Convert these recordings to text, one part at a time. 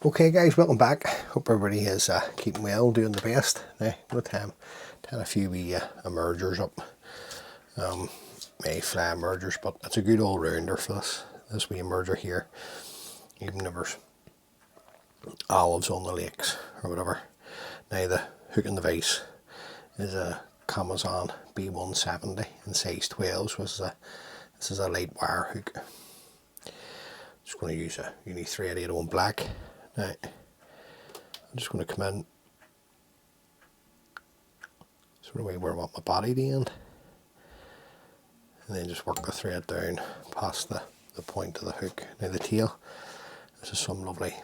Okay guys, welcome back. Hope everybody is keeping well, doing the best. Now, with time, had a few wee emergers up, mayfly emergers, but it's a good all-rounder for this wee emerger here, even if there's olives on the lakes or whatever. Now the hook in the vise is a Kamasan B170 in size 12, so this is a light wire hook. Just going to use a Uni 388 black. Now, I'm just going to come in sort of where I want my body to end, and then just work the thread down past the point of the hook. Now the tail, this is some lovely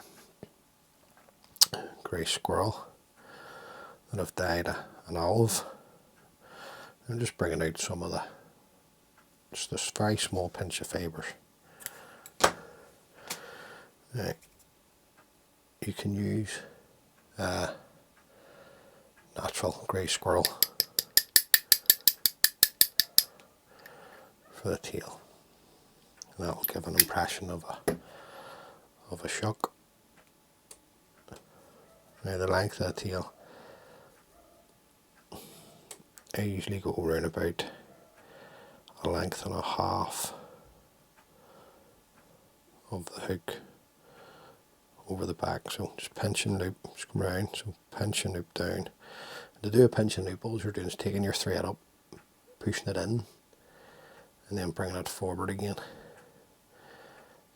grey squirrel that I've dyed an olive. I'm just bringing out some of just this very small pinch of fibres. Now, you can use natural grey squirrel for the tail, and that will give an impression of a shock. Now the length of the tail, I usually go around about a length and a half of the hook over the back, so just pinch and loop, just come round, so pinch and loop down. And to do a pinch and loop, all you're doing is taking your thread up, pushing it in, and then bringing it forward again,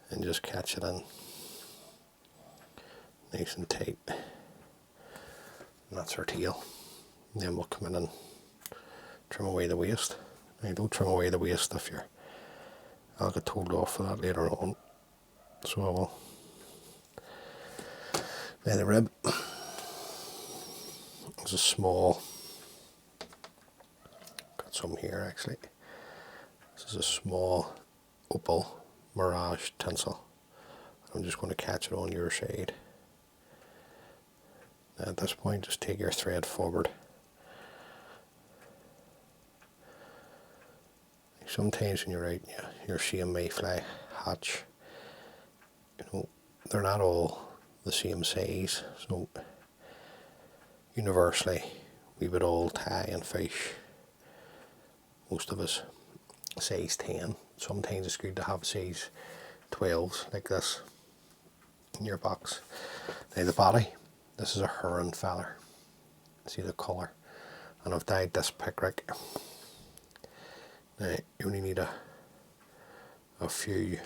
and just catch it in nice and tight. And that's our tail. And then we'll come in and trim away the waist. Now don't trim away the waist if I'll get told off for that later on, so I will. Now the rib is a small, got some here actually. This is a small Opal mirage tinsel. I'm just going to catch it on your side. Now at this point, just take your thread forward. Sometimes when you're out, you're seeing mayfly hatch. You know, they're not all the same size, so universally we would all tie and fish, most of us, size 10. Sometimes it's good to have size 12s like this in your box. Now the body, this is a Heron feather, see the colour, and I've dyed this picric. Now you only need a few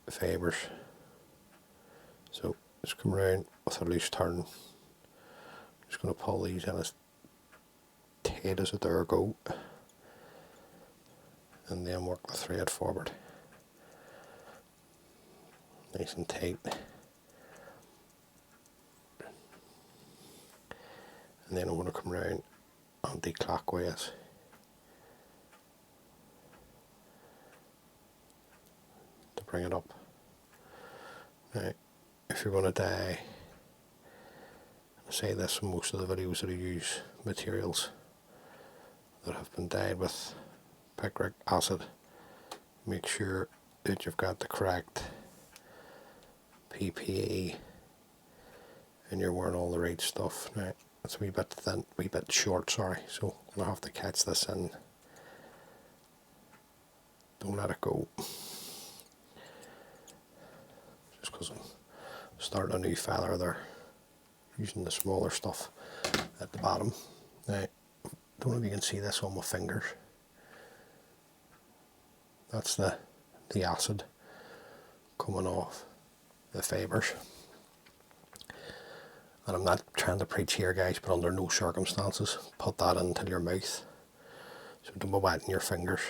fibres, so just come around with a loose turn. Just going to pull these in as tight as a dare go, and then work the thread forward nice and tight, and then I'm going to come around anti-clockwise to bring it up. Now, if you're going to dye, I say this in most of the videos that I use materials that have been dyed with picric acid, make sure that you've got the correct PPE and you're wearing all the right stuff. Now, it's a wee bit thin, wee bit short, sorry, so I'll have to catch this in. Don't let it go. Just because I'm starting a new feather there, using the smaller stuff at the bottom. Now, don't know if you can see this on my fingers. That's the acid coming off the fibres. And I'm not trying to preach here, guys, but under no circumstances put that into your mouth. So don't be wetting your fingers,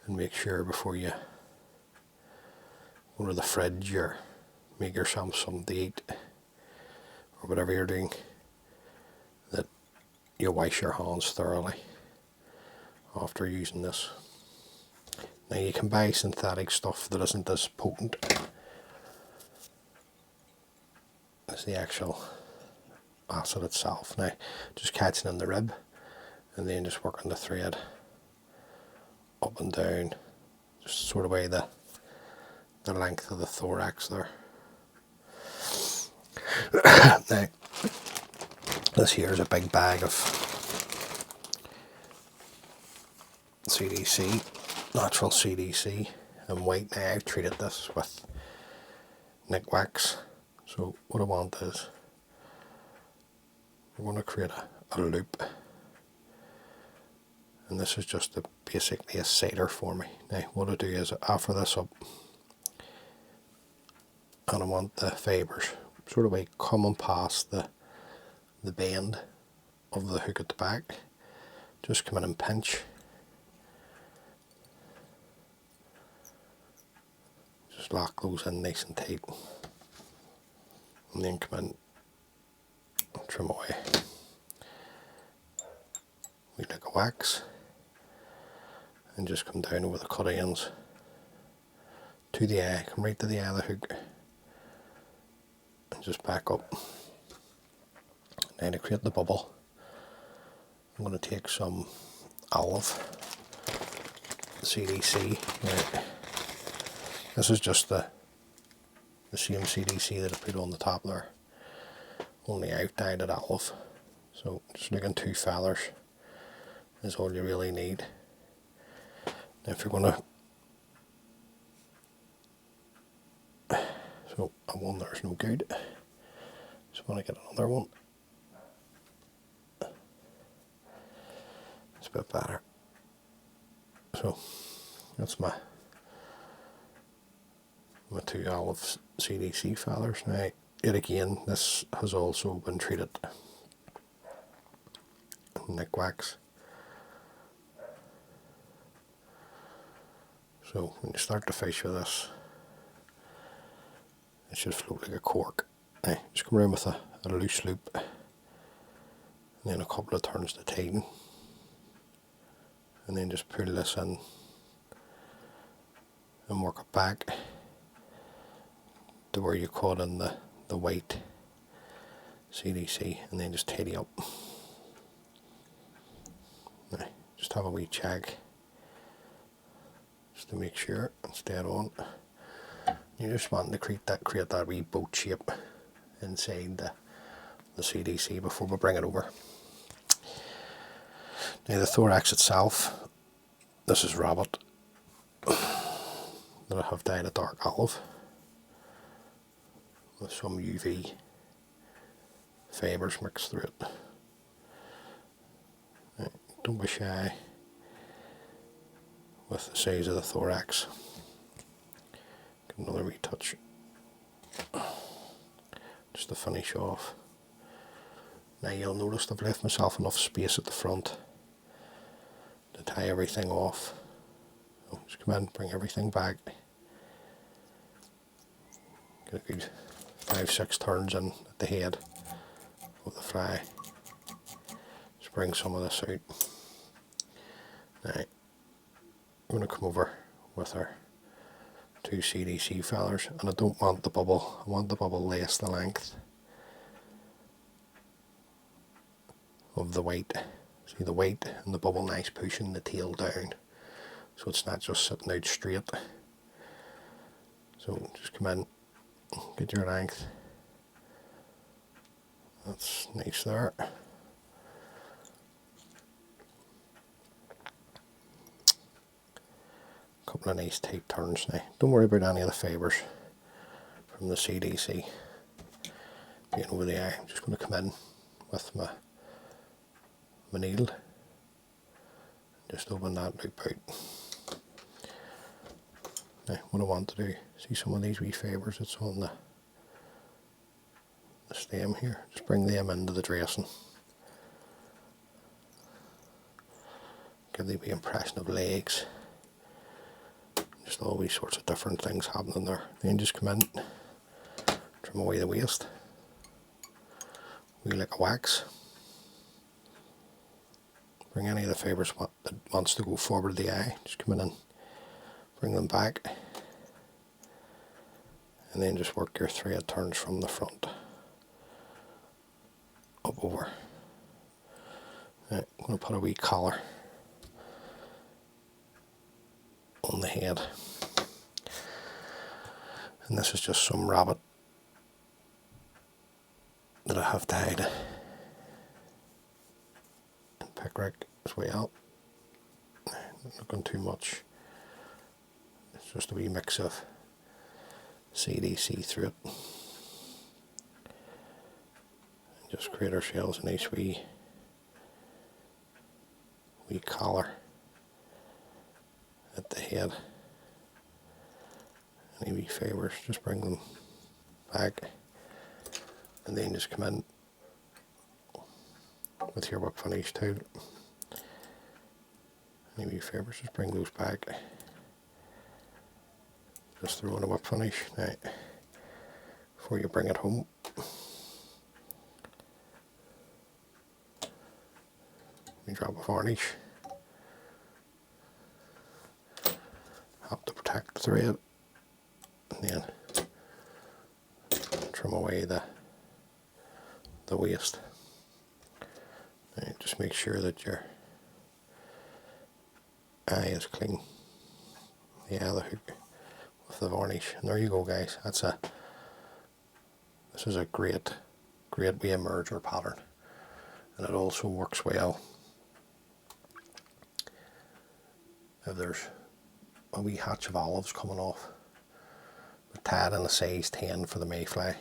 and make sure before you go to the fridge or make yourself something to eat or whatever you're doing, that you wash your hands thoroughly after using this. Now you can buy synthetic stuff that isn't as potent as the actual acid itself. Now just catching in the rib and then just working the thread up and down, just sort of way the the length of the thorax there. Now, this here is a big bag of CDC, natural CDC and white. Now I've treated this with nick wax. So what I want is, we're going to create a loop, and this is just basically a cider for me. Now what I do is I offer this up, and I want the fibres sort of like coming past the bend of the hook at the back. Just come in and pinch. Just lock those in nice and tight. And then come in and trim away. We like a wax. And just come down over the cut ends to the eye. Come right to the eye of the hook. And just back up. Now to create the bubble, I'm going to take some Olive CDC. Right. This is just the same CDC that I put on the top there, only I've dyed it olive. So just looking 2 feathers is all you really need. Now if you're going to, so one there's no good, just want to get another one. It's a bit better. So that's my 2 Olive CDC feathers. Now, yet again, this has also been treated in nick wax. So when you start to fish with this, it should float like a cork. Now, just come around with a loose loop, and then a couple of turns to tighten, and then just pull this in and work it back to where you caught in the white CDC, and then just tidy up. Now, just have a wee check just to make sure it's dead on. You just want to create that wee boat shape inside the CDC before we bring it over. Now the thorax itself, this is rabbit that I have dyed a dark olive with some UV fibres mixed through it. Right, don't be shy with the size of the thorax. Give another wee touch just to finish off. Now you'll notice I've left myself enough space at the front to tie everything off. So just come in, bring everything back. Get a good 5-6 turns in at the head of the fly. Just bring some of this out. Now, I'm going to come over with our 2 CDC feathers, and I don't want the bubble, I want the bubble less the length of the white. See the white and the bubble nice pushing the tail down, so it's not just sitting out straight. So just come in, get your length. That's nice there. Couple of nice tight turns now. Don't worry about any of the fibres from the CDC being over the eye. I'm just going to come in with my needle, just open that loop out. Now what I want to do, see some of these wee fibres that's on the stem here, just bring them into the dressing. Give the wee impression of legs. Just all these sorts of different things happening there. Then just come in, trim away the waste. We like a wax. Bring any of the fibres that wants to go forward of the eye. Just come in and bring them back. And then just work your thread turns from the front up over. Right, I'm going to put a wee collar on the head. And this is just some rabbit that I have tied in picric as well. Not going too much. It's just a wee mix of CDC through it. And just create ourselves a nice wee collar at the head. Any wee fibres, just bring them back, and then just come in with your work finish tool. Any wee fibres, just bring those back. Just throw in a work finish now before you bring it home. We drop a varnish. Help to protect the thread, and then trim away the waste. Now just make sure that your eye is clean. The other hook with the varnish, and there you go, guys. This is a great wee emerger pattern, and it also works well if there's a wee hatch of olives coming off. We're tied in a size 10 for the mayfly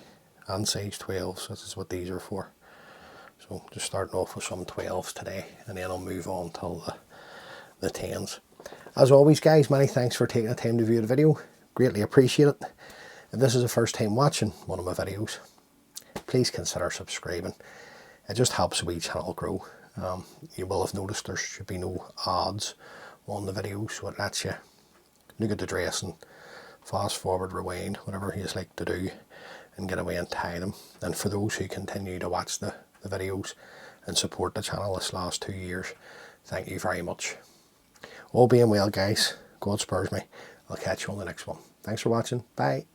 and size 12s. This is what these are for. So just starting off with some 12s today, and then I'll move on till the 10s. As always, guys, many thanks for taking the time to view the video. Greatly appreciate it. If this is the first time watching one of my videos, please consider subscribing. It just helps the wee channel grow. You will have noticed there should be no ads on the video, so it lets you look at the dress and fast forward, rewind, whatever you like to do, and get away and tie them. And for those who continue to watch the videos and support the channel this last 2 years, thank you very much. All being well, guys, God spurs me. I'll catch you on the next one. Thanks for watching. Bye.